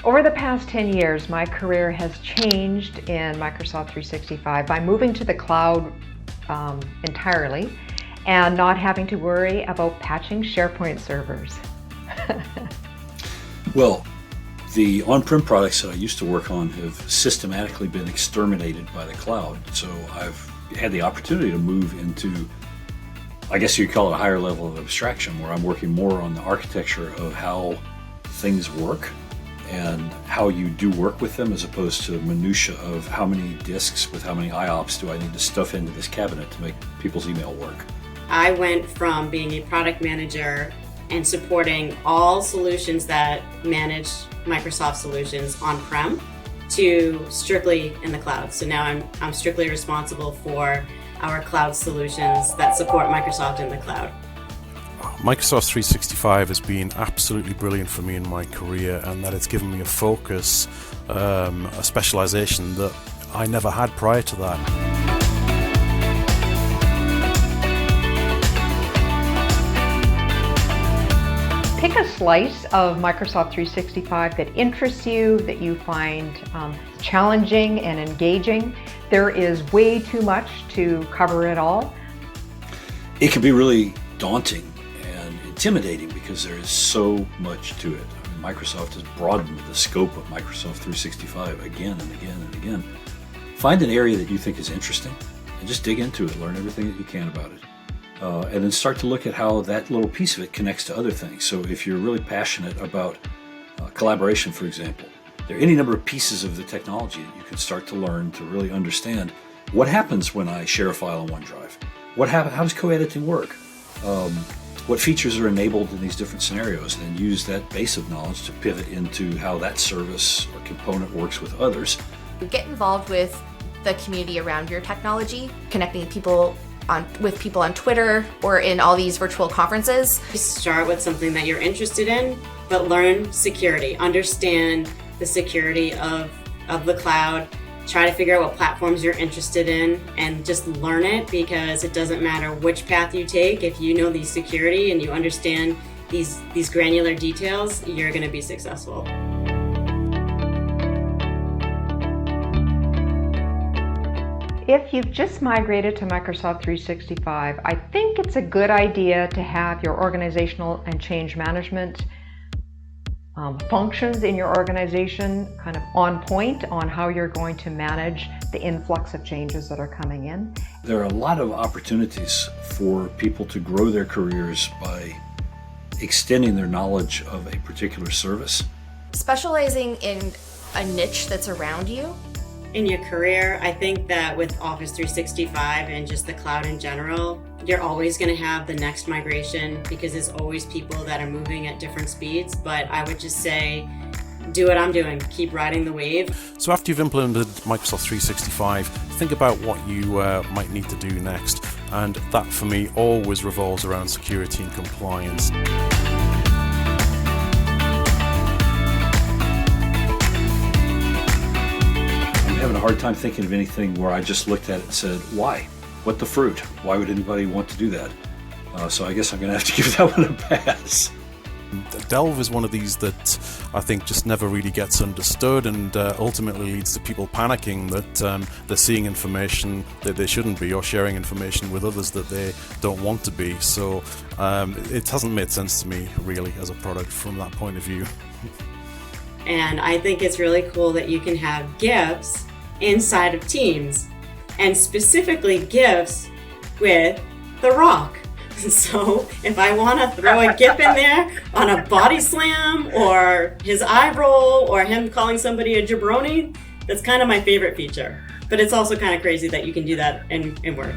Over the past 10 years, my career has changed in Microsoft 365 by moving to the cloud entirely and not having to worry about patching SharePoint servers. Well, the on-prem products that I used to work on have systematically been exterminated by the cloud. So I've had the opportunity to move into, I guess you'd call it a higher level of abstraction, where I'm working more on the architecture of how things work and how you do work with them, as opposed to minutia of how many disks with how many IOPS do I need to stuff into this cabinet to make people's email work. I went from being a product manager and supporting all solutions that manage Microsoft solutions on-prem to strictly in the cloud. So now I'm strictly responsible for our cloud solutions that support Microsoft in the cloud. Microsoft 365 has been absolutely brilliant for me in my career, and that it's given me a focus, a specialization that I never had prior to that. Pick a slice of Microsoft 365 that interests you, that you find challenging and engaging. There is way too much to cover it all. It can be really daunting and intimidating because there is so much to it. I mean, Microsoft has broadened the scope of Microsoft 365 again and again and again. Find an area that you think is interesting and just dig into it, learn everything that you can about it. And then start to look at how that little piece of it connects to other things. So if you're really passionate about collaboration, for example, there are any number of pieces of the technology that you can start to learn to really understand what happens when I share a file on OneDrive. How does co-editing work? What features are enabled in these different scenarios, and then use that base of knowledge to pivot into how that service or component works with others. Get involved with the community around your technology, connecting with people on Twitter or in all these virtual conferences. Start with something that you're interested in, but learn security. Understand the security of the cloud. Try to figure out what platforms you're interested in and just learn it, because it doesn't matter which path you take. If you know the security and you understand these granular details, you're going to be successful. If you've just migrated to Microsoft 365, I think it's a good idea to have your organizational and change management functions in your organization kind of on point on how you're going to manage the influx of changes that are coming in. There are a lot of opportunities for people to grow their careers by extending their knowledge of a particular service. Specializing in a niche that's around you. In your career, I think that with Office 365 and just the cloud in general, you're always going to have the next migration, because there's always people that are moving at different speeds. But I would just say, do what I'm doing. Keep riding the wave. So after you've implemented Microsoft 365, think about what you might need to do next. And that, for me, always revolves around security and compliance. I'm having a hard time thinking of anything where I just looked at it and said, why? What the fruit? Why would anybody want to do that? So I guess I'm going to have to give that one a pass. Delve is one of these that I think just never really gets understood, and ultimately leads to people panicking that they're seeing information that they shouldn't be, or sharing information with others that they don't want to be. So it hasn't made sense to me really as a product from that point of view. And I think it's really cool that you can have GIFs inside of Teams, and specifically GIFs with The Rock. So if I want to throw a GIF in there on a body slam, or his eye roll, or him calling somebody a jabroni, that's kind of my favorite feature. But it's also kind of crazy that you can do that in Word.